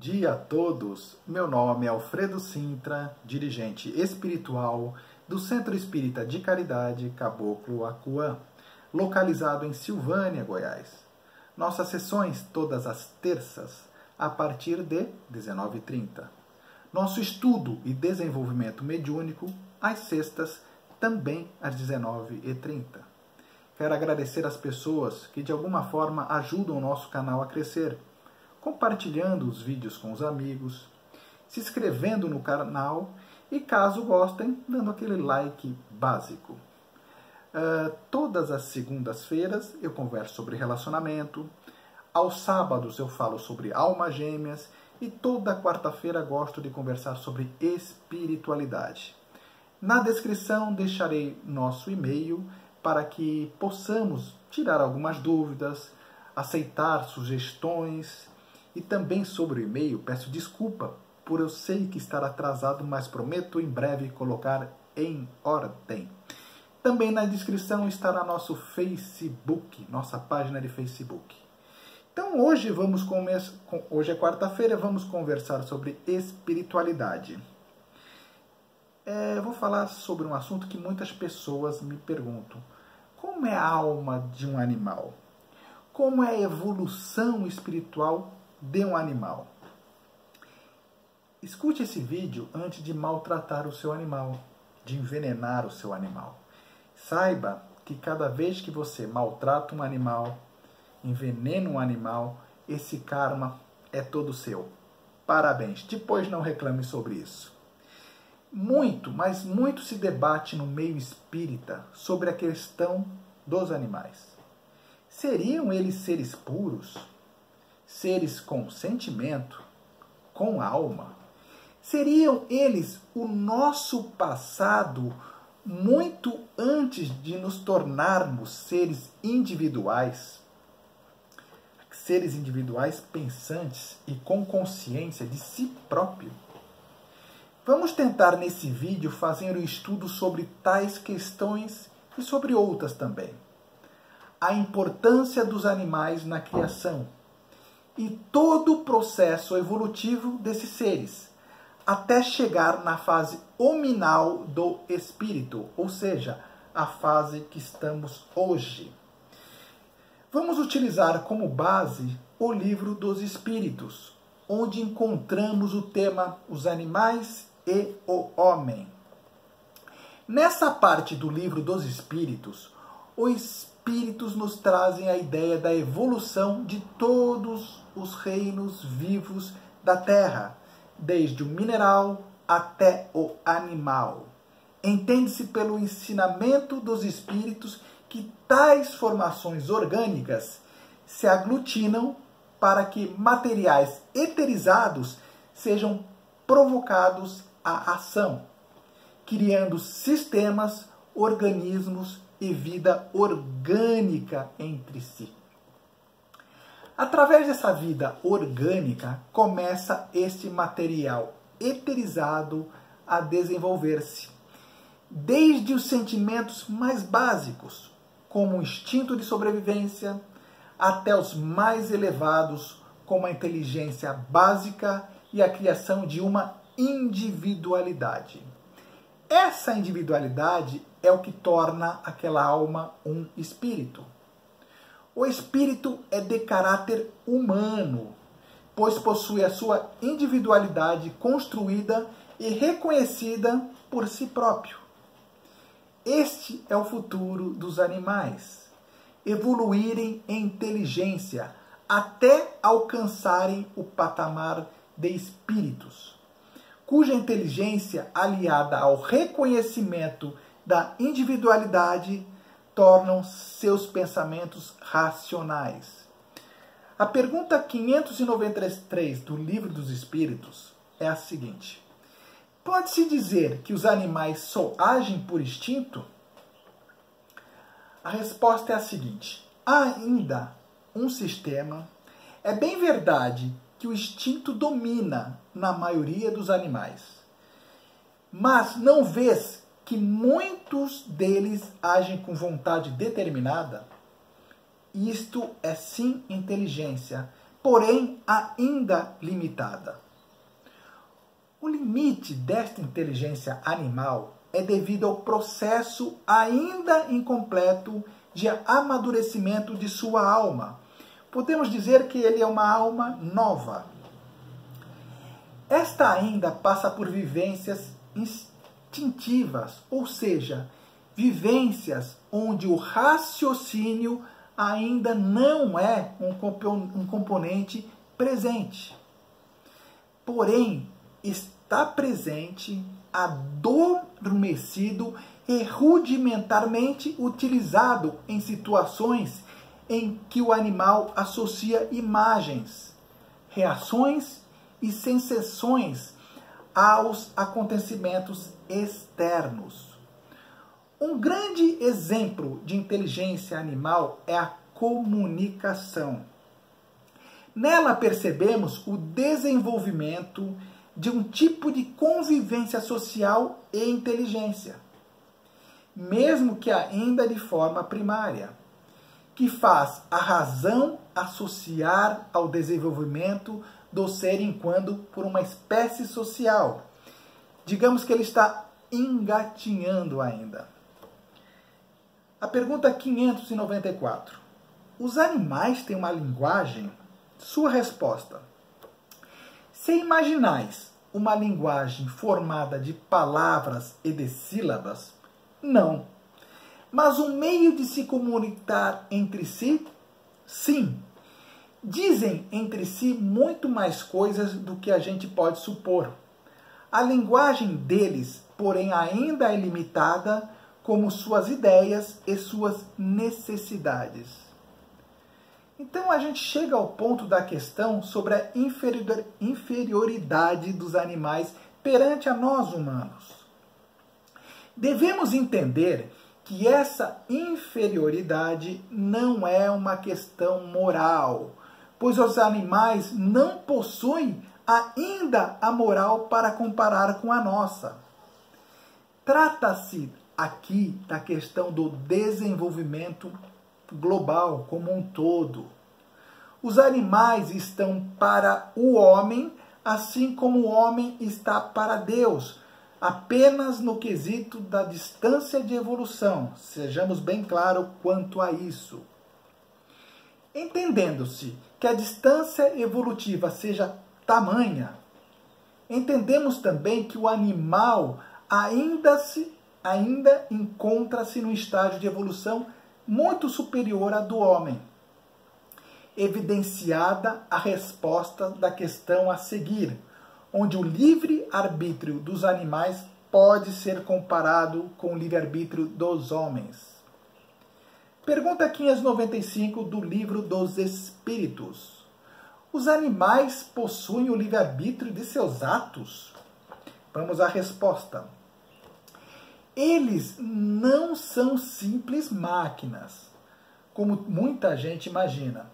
dia a todos. Meu nome é Alfredo Sintra, dirigente espiritual do Centro Espírita de Caridade Caboclo Acuã, localizado em Silvânia, Goiás. Nossas sessões todas as terças, a partir de 19h30. Nosso estudo e desenvolvimento mediúnico, às sextas, também às 19h30. Quero agradecer às pessoas que de alguma forma ajudam o nosso canal a crescer, compartilhando os vídeos com os amigos, se inscrevendo no canal e, caso gostem, dando aquele like básico. Todas as segundas-feiras eu converso sobre relacionamento, aos sábados eu falo sobre almas gêmeas e toda quarta-feira gosto de conversar sobre espiritualidade. Na descrição deixarei nosso e-mail para que possamos tirar algumas dúvidas, aceitar sugestões. E também sobre o e-mail, peço desculpa por eu sei que estar atrasado, mas prometo em breve colocar em ordem. Também na descrição estará nosso Facebook, nossa página de Facebook. Então hoje hoje é quarta-feira, vamos conversar sobre espiritualidade. Eu vou falar sobre um assunto que muitas pessoas me perguntam. Como é a alma de um animal? Como é a evolução espiritual de um animal? Escute esse vídeo antes de maltratar o seu animal, de envenenar o seu animal. Saiba que cada vez que você maltrata um animal, envenena um animal, esse karma é todo seu. Parabéns. Depois não reclame sobre isso. Muito, mas muito se debate no meio espírita sobre a questão dos animais. Seriam eles seres puros? Seres com sentimento? Com alma? Seriam eles o nosso passado muito antes de nos tornarmos seres individuais? Seres individuais pensantes e com consciência de si próprio? Vamos tentar nesse vídeo fazer um estudo sobre tais questões e sobre outras também. A importância dos animais na criação e todo o processo evolutivo desses seres, até chegar na fase hominal do espírito, ou seja, a fase que estamos hoje. Vamos utilizar como base o Livro dos Espíritos, onde encontramos o tema Os Animais e o Homem. Nessa parte do Livro dos Espíritos, os Espíritos nos trazem a ideia da evolução de todos os reinos vivos da Terra, desde o mineral até o animal. Entende-se pelo ensinamento dos Espíritos que tais formações orgânicas se aglutinam para que materiais eterizados sejam provocados à ação, criando sistemas, organismos e vida orgânica entre si. Através dessa vida orgânica, começa este material eterizado a desenvolver-se, desde os sentimentos mais básicos, como o instinto de sobrevivência, até os mais elevados, como a inteligência básica e a criação de uma individualidade. Essa individualidade é o que torna aquela alma um espírito. O espírito é de caráter humano, pois possui a sua individualidade construída e reconhecida por si próprio. Este é o futuro dos animais, evoluírem em inteligência até alcançarem o patamar de espíritos, cuja inteligência, aliada ao reconhecimento da individualidade, tornam seus pensamentos racionais. A pergunta 593 do Livro dos Espíritos é a seguinte: pode-se dizer que os animais só agem por instinto? A resposta é a seguinte: há ainda um sistema. É bem verdade que o instinto domina na maioria dos animais, mas não vês que muitos deles agem com vontade determinada? Isto é sim inteligência, porém ainda limitada. O limite desta inteligência animal é devido ao processo ainda incompleto de amadurecimento de sua alma. Podemos dizer que ele é uma alma nova. Esta ainda passa por vivências instintivas, ou seja, vivências onde o raciocínio ainda não é um componente presente. Porém, está presente, adormecido e rudimentarmente utilizado em situações em que o animal associa imagens, reações e sensações aos acontecimentos externos. Um grande exemplo de inteligência animal é a comunicação. Nela percebemos o desenvolvimento de um tipo de convivência social e inteligência, mesmo que ainda de forma primária, que faz a razão associar ao desenvolvimento do ser enquanto por uma espécie social. Digamos que ele está engatinhando ainda. A pergunta 594. Os animais têm uma linguagem? Sua resposta. Se imaginais uma linguagem formada de palavras e de sílabas, não. Mas um meio de se comunicar entre si, sim. Dizem entre si muito mais coisas do que a gente pode supor. A linguagem deles, porém, ainda é limitada, como suas ideias e suas necessidades. Então a gente chega ao ponto da questão sobre a inferioridade dos animais perante a nós humanos. Devemos entender que essa inferioridade não é uma questão moral, pois os animais não possuem ainda a moral para comparar com a nossa. Trata-se aqui da questão do desenvolvimento global como um todo. Os animais estão para o homem, assim como o homem está para Deus, apenas no quesito da distância de evolução. Sejamos bem claros quanto a isso. Entendendo-se que a distância evolutiva seja tamanha, entendemos também que o animal ainda encontra-se no estágio de evolução muito superior à do homem, evidenciada a resposta da questão a seguir, onde o livre-arbítrio dos animais pode ser comparado com o livre-arbítrio dos homens. Pergunta 595 do Livro dos Espíritos. Os animais possuem o livre-arbítrio de seus atos? Vamos à resposta. Eles não são simples máquinas, como muita gente imagina.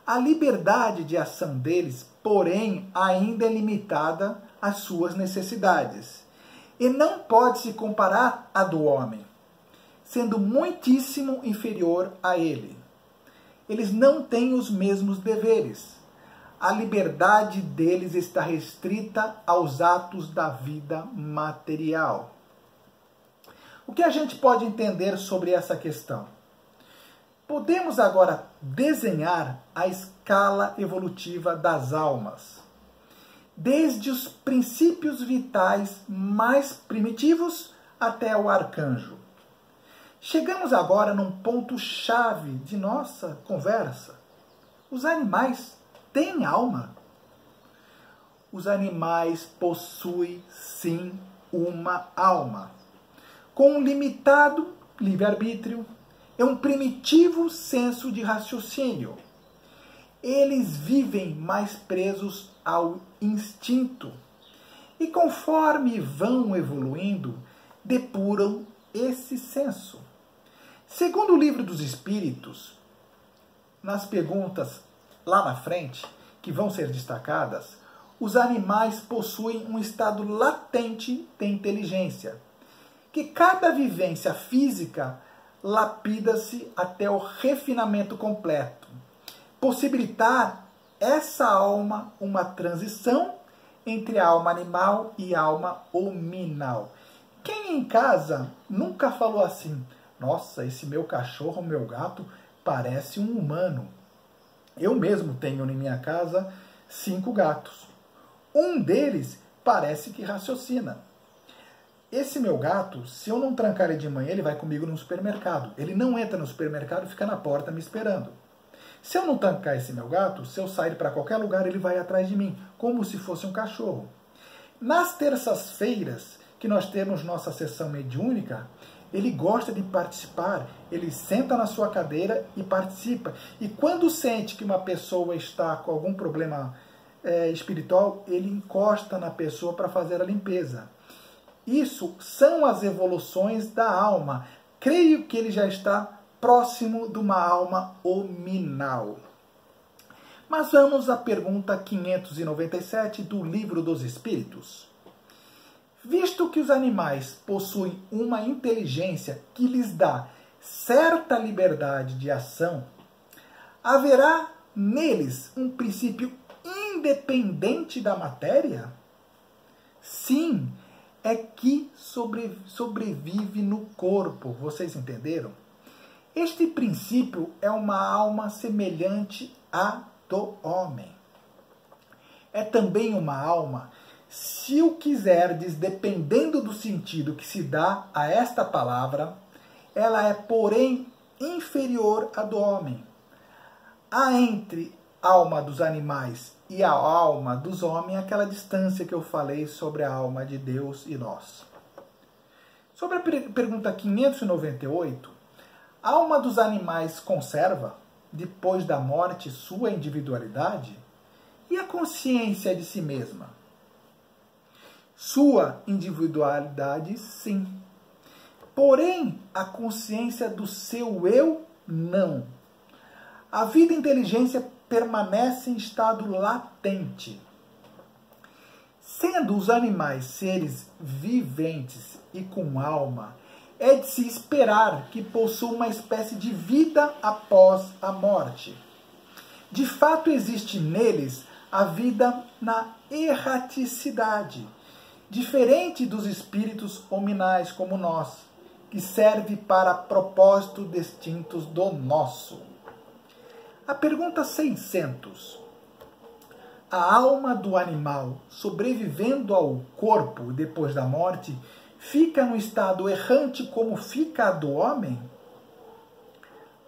A liberdade de ação deles, porém, ainda é limitada às suas necessidades, e não pode se comparar à do homem, sendo muitíssimo inferior a ele. Eles não têm os mesmos deveres. A liberdade deles está restrita aos atos da vida material. O que a gente pode entender sobre essa questão? Podemos agora desenhar a escala evolutiva das almas, desde os princípios vitais mais primitivos até o arcanjo. Chegamos agora num ponto-chave de nossa conversa. Os animais têm alma? Os animais possuem, sim, uma alma, com um limitado livre-arbítrio e um primitivo senso de raciocínio. Eles vivem mais presos ao instinto e, conforme vão evoluindo, depuram esse senso. Segundo o Livro dos Espíritos, nas perguntas lá na frente, que vão ser destacadas, os animais possuem um estado latente de inteligência, que cada vivência física lapida-se até o refinamento completo, possibilitar essa alma uma transição entre a alma animal e a alma hominal. Quem em casa nunca falou assim: nossa, esse meu cachorro, meu gato, parece um humano. Eu mesmo tenho em minha casa 5 gatos. Um deles parece que raciocina. Esse meu gato, se eu não trancar ele de manhã, ele vai comigo no supermercado. Ele não entra no supermercado e fica na porta me esperando. Se eu não trancar esse meu gato, se eu sair para qualquer lugar, ele vai atrás de mim, como se fosse um cachorro. Nas terças-feiras, que nós temos nossa sessão mediúnica, ele gosta de participar, ele senta na sua cadeira e participa. E quando sente que uma pessoa está com algum problema espiritual, ele encosta na pessoa para fazer a limpeza. Isso são as evoluções da alma. Creio que ele já está próximo de uma alma hominal. Mas vamos à pergunta 597 do Livro dos Espíritos. Visto que os animais possuem uma inteligência que lhes dá certa liberdade de ação, haverá neles um princípio independente da matéria? Sim, é que sobrevive no corpo. Vocês entenderam? Este princípio é uma alma semelhante à do homem. É também uma alma, se o quiserdes, dependendo do sentido que se dá a esta palavra, ela é, porém, inferior à do homem. Há entre a alma dos animais e a alma dos homens aquela distância que eu falei sobre a alma de Deus e nós. Sobre a pergunta 598, a alma dos animais conserva, depois da morte, sua individualidade? E a consciência de si mesma? Sua individualidade, sim. Porém, a consciência do seu eu, não. A vida e a inteligência permanecem em estado latente. Sendo os animais seres viventes e com alma, é de se esperar que possuam uma espécie de vida após a morte. De fato, existe neles a vida na erraticidade, diferente dos espíritos hominais como nós, que serve para propósitos distintos do nosso. A pergunta 600. A alma do animal, sobrevivendo ao corpo depois da morte, fica no estado errante como fica a do homem?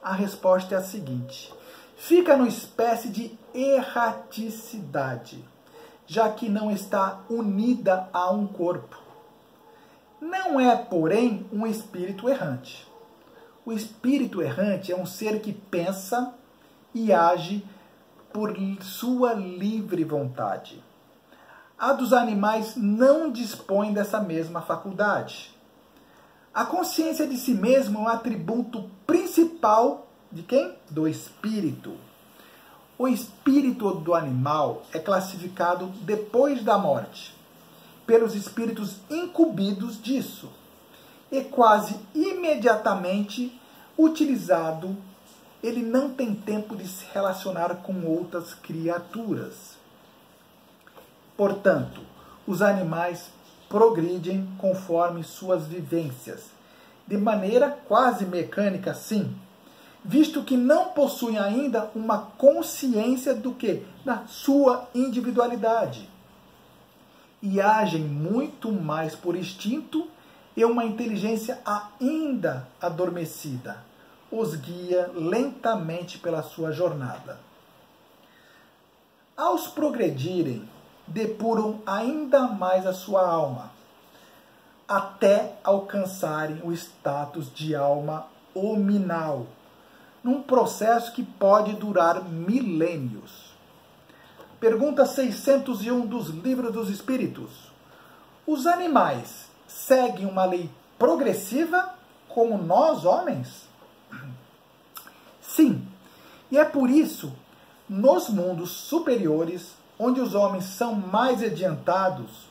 A resposta é a seguinte: fica numa espécie de erraticidade, já que não está unida a um corpo. Não é, porém, um espírito errante. O espírito errante é um ser que pensa e age por sua livre vontade. A dos animais não dispõe dessa mesma faculdade. A consciência de si mesmo é um atributo principal de quem? Do espírito. O espírito do animal é classificado depois da morte, pelos espíritos incumbidos disso, e quase imediatamente utilizado. Ele não tem tempo de se relacionar com outras criaturas. Portanto, os animais progridem conforme suas vivências, de maneira quase mecânica, sim, visto que não possuem ainda uma consciência do que? Da sua individualidade. E agem muito mais por instinto e uma inteligência ainda adormecida os guia lentamente pela sua jornada. Aos progredirem, depuram ainda mais a sua alma, até alcançarem o status de alma hominal, num processo que pode durar milênios. Pergunta 601 dos Livros dos Espíritos. Os animais seguem uma lei progressiva como nós, homens? Sim, e é por isso, nos mundos superiores, onde os homens são mais adiantados,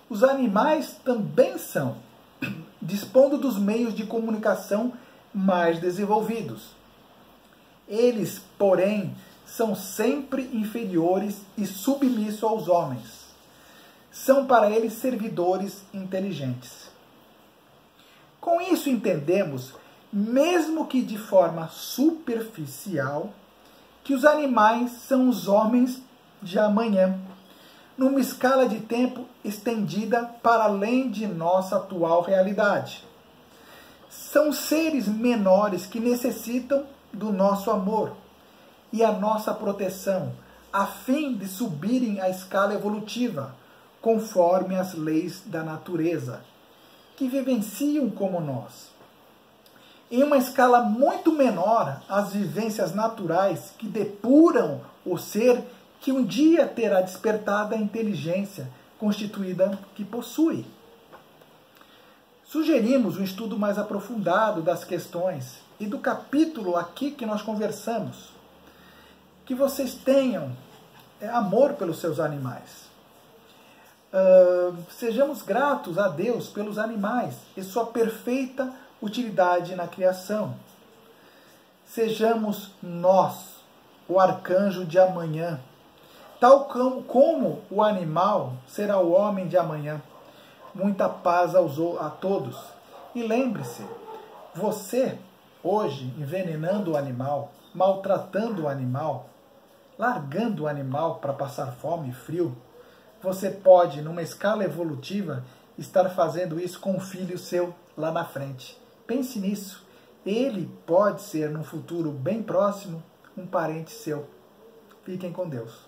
os animais também são, dispondo dos meios de comunicação mais desenvolvidos. Eles, porém, são sempre inferiores e submissos aos homens. São para eles servidores inteligentes. Com isso entendemos, mesmo que de forma superficial, que os animais são os homens de amanhã, numa escala de tempo estendida para além de nossa atual realidade. São seres menores que necessitam do nosso amor e a nossa proteção, a fim de subirem a escala evolutiva, conforme as leis da natureza, que vivenciam como nós. Em uma escala muito menor, as vivências naturais que depuram o ser que um dia terá despertado a inteligência constituída que possui. Sugerimos um estudo mais aprofundado das questões e do capítulo aqui que nós conversamos. Que vocês tenham amor pelos seus animais. Sejamos gratos a Deus pelos animais e sua perfeita utilidade na criação. Sejamos nós o arcanjo de amanhã, tal como o animal será o homem de amanhã. Muita paz a todos. E lembre-se, você, hoje, envenenando o animal, maltratando o animal, largando o animal para passar fome e frio, você pode, numa escala evolutiva, estar fazendo isso com um filho seu lá na frente. Pense nisso. Ele pode ser, num futuro bem próximo, um parente seu. Fiquem com Deus.